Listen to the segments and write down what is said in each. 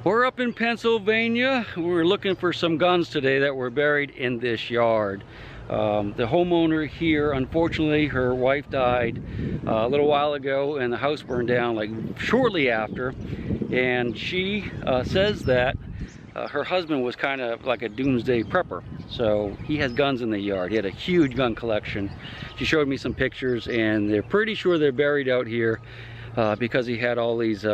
We're up in Pennsylvania. We're looking for some guns today that were buried in this yard. The homeowner here, unfortunately, her wife died a little while ago and the house burned down like shortly after. And she says that her husband was kind of like a doomsday prepper. So he has guns in the yard. He had a huge gun collection. She showed me some pictures and they're pretty sure they're buried out here because he had all these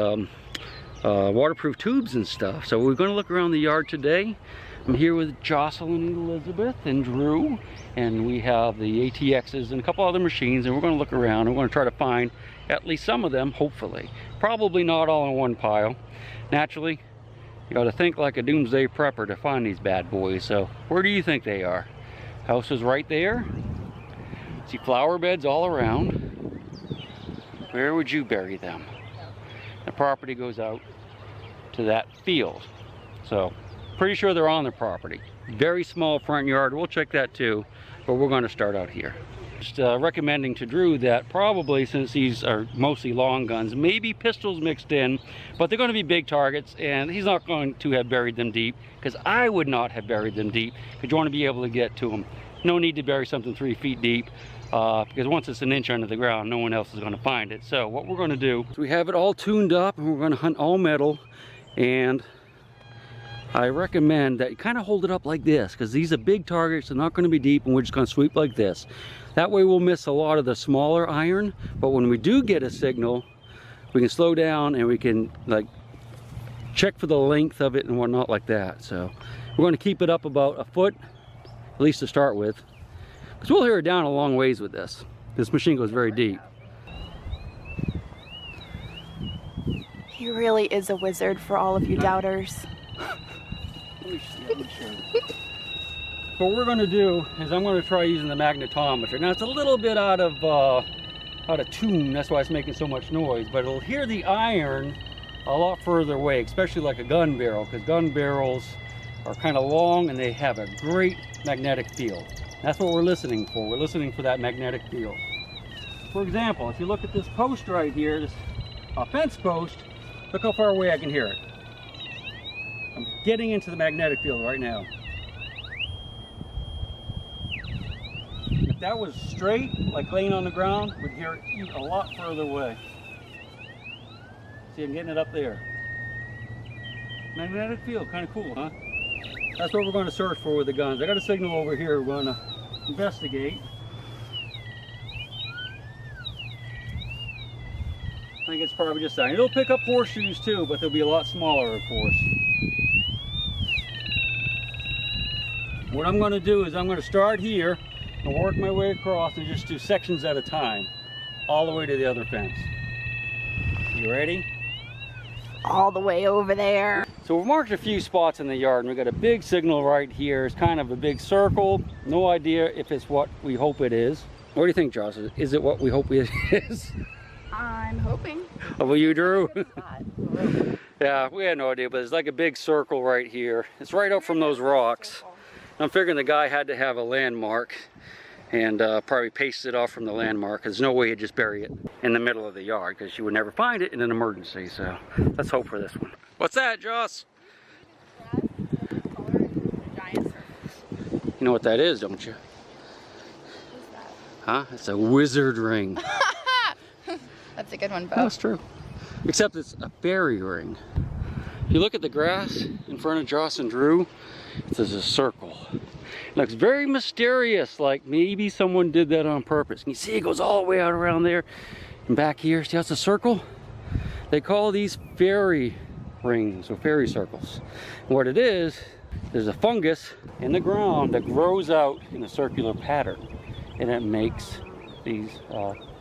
waterproof tubes and stuff. So we're going to look around the yard today. I'm here with Jocelyn and Elizabeth and Drew, and we have the ATXs and a couple other machines, and we're going to look around and we're going to try to find at least some of them, hopefully. Probably not all in one pile. Naturally, you got to think like a doomsday prepper to find these bad boys. So where do you think they are? House is right there. See flower beds all around. Where would you bury them? The property goes out to that field. So pretty sure they're on the property. Very small front yard. We'll check that too, but we're going to start out here. Just recommending to Drew that probably, since these are mostly long guns, maybe pistols mixed in, but they're going to be big targets, and he's not going to have buried them deep, because I would not have buried them deep, because you want to be able to get to them. No need to bury something 3 feet deep, because once it's an inch under the ground, no one else is going to find it. So what we're going to do is we have it all tuned up, and we're going to hunt all metal. And I recommend that you kind of hold it up like this, because these are big targets. They're not going to be deep, and we're just going to sweep like this. That way we'll miss a lot of the smaller iron, but when we do get a signal, we can slow down and we can like check for the length of it and whatnot like that. So we're going to keep it up about a foot, at least to start with, because we'll hear it down a long ways with this. This machine goes very deep. He really is a wizard for all of you doubters. Let me show you. So what we're going to do is I'm going to try using the magnetometer. Now it's a little bit out of tune, that's why it's making so much noise, but it'll hear the iron a lot further away, especially like a gun barrel, because gun barrels are kind of long and they have a great magnetic field. That's what we're listening for. We're listening for that magnetic field. For example, if you look at this post right here, this fence post, look how far away I can hear it. I'm getting into the magnetic field right now. If that was straight, like laying on the ground, we'd hear it a lot further away. See, I'm getting it up there. Magnetic field, kind of cool, huh? That's what we're going to search for with the guns. I got a signal over here we're going to investigate. I think it's probably just that. It'll pick up horseshoes too, but they'll be a lot smaller, of course. What I'm going to do is I'm going to start here and work my way across and just do sections at a time, all the way to the other fence. You ready? All the way over there. So we've marked a few spots in the yard, and we've got a big signal right here. It's kind of a big circle. No idea if it's what we hope it is. What do you think, Josh? Is it what we hope it is? I'm hoping. Oh, well, you, Drew? Yeah, we had no idea, but it's like a big circle right here. It's right up from those rocks. I'm figuring the guy had to have a landmark and probably pasted it off from the landmark. There's no way he'd just bury it in the middle of the yard, because you would never find it in an emergency. So let's hope for this one. What's that, Joss? You know what that is, don't you? Huh? It's a wizard ring. That's a good one, Bo. That's true. Except it's a fairy ring. If you look at the grass in front of Joss and Drew, there's a circle. It looks very mysterious, like maybe someone did that on purpose. And you see it goes all the way out around there and back here. See how it's a circle? They call these fairy rings or fairy circles. And what it is, there's a fungus in the ground that grows out in a circular pattern, and it makes these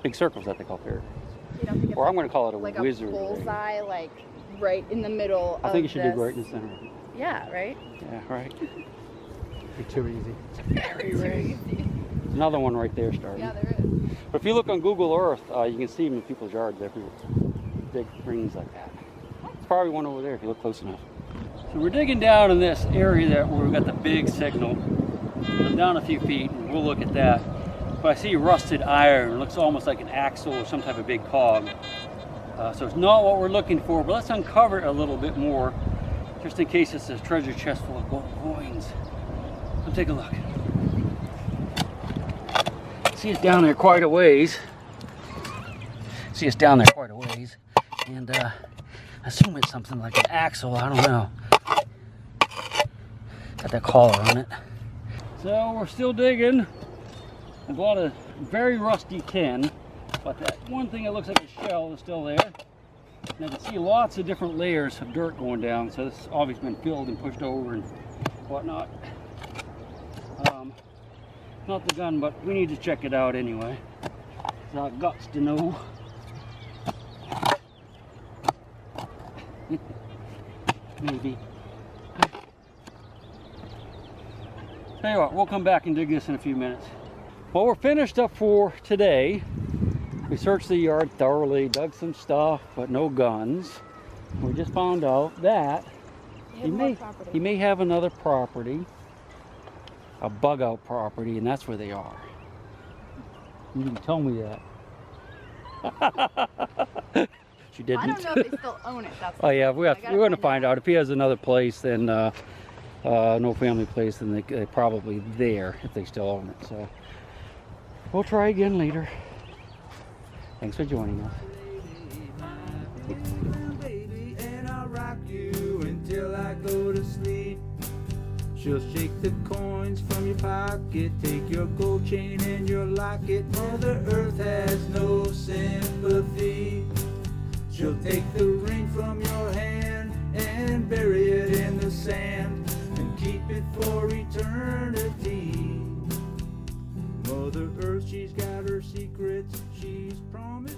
big circles that they call fairy rings. Or I'm going to call it a like wizard a bullseye, ring. Like right in the middle I think you should do right in the center. Yeah, right? Yeah, right. Be too easy. Very easy. There's another one right there starting. Yeah, there is. But if you look on Google Earth, you can see them in people's yards everywhere. Big rings like that. There's probably one over there if you look close enough. So we're digging down in this area that where we've got the big signal. I'm down a few feet and we'll look at that. But I see rusted iron. It looks almost like an axle or some type of big cog. So it's not what we're looking for, but let's uncover it a little bit more just in case it's a treasure chest full of gold coins. Come take a look. See, it's down there quite a ways. And I assume it's something like an axle. I don't know. Got that collar on it. So we're still digging. There's a lot of very rusty tin, but that one thing that looks like a shell is still there. And I can see lots of different layers of dirt going down, so this has obviously been filled and pushed over and whatnot. Not the gun, but we need to check it out anyway. It's our guts to know. Maybe. Tell you what, we'll come back and dig this in a few minutes. Well, we're finished up for today. We searched the yard thoroughly, dug some stuff, but no guns. We just found out that he may have another property, a bug out property, and that's where they are. You didn't tell me that. She didn't. I don't know if they still own it. That's Oh yeah, we're going to find out. If he has another place, then no family place, then they're probably there if they still own it. So we'll try again later. Thanks for joining us. Baby, and I'll rock you until I go to sleep. She'll shake the coins from your pocket, take your gold chain and your locket. Mother Earth has no sympathy. She'll take the ring from your hand and bury it in the sand and keep it for eternity. Mother Earth, she's got her secrets, she's promised